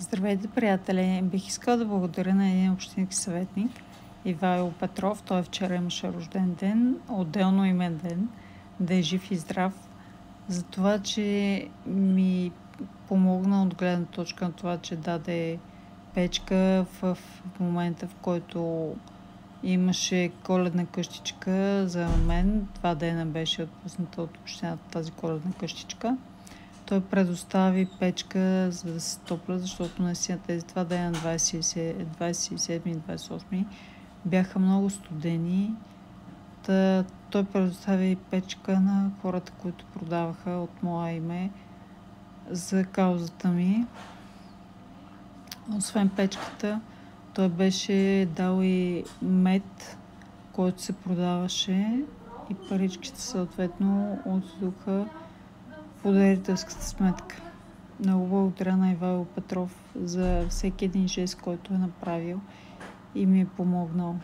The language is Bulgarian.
Здравейте, приятели! Бих искала да благодаря на един общински съветник, Ивайло Петров. Той вчера имаше рожден ден, отделно имен ден, да е жив и здрав, за това, че ми помогна от гледна точка на това, че даде печка в момента, в който имаше коледна къщичка за мен. 2 дена беше отпусната от общината тази коледна къщичка. Той предостави печка, за да се топля, защото наистина тези 2 дена, 27 и 28, бяха много студени. Той предостави печка на хората, които продаваха от мое име за каузата ми. Освен печката, той беше дал и мед, който се продаваше, и паричките съответно отидоха по дарителската сметка. Много благодаря на Ивайло Петров за всеки един жест, който е направил и ми е помогнал.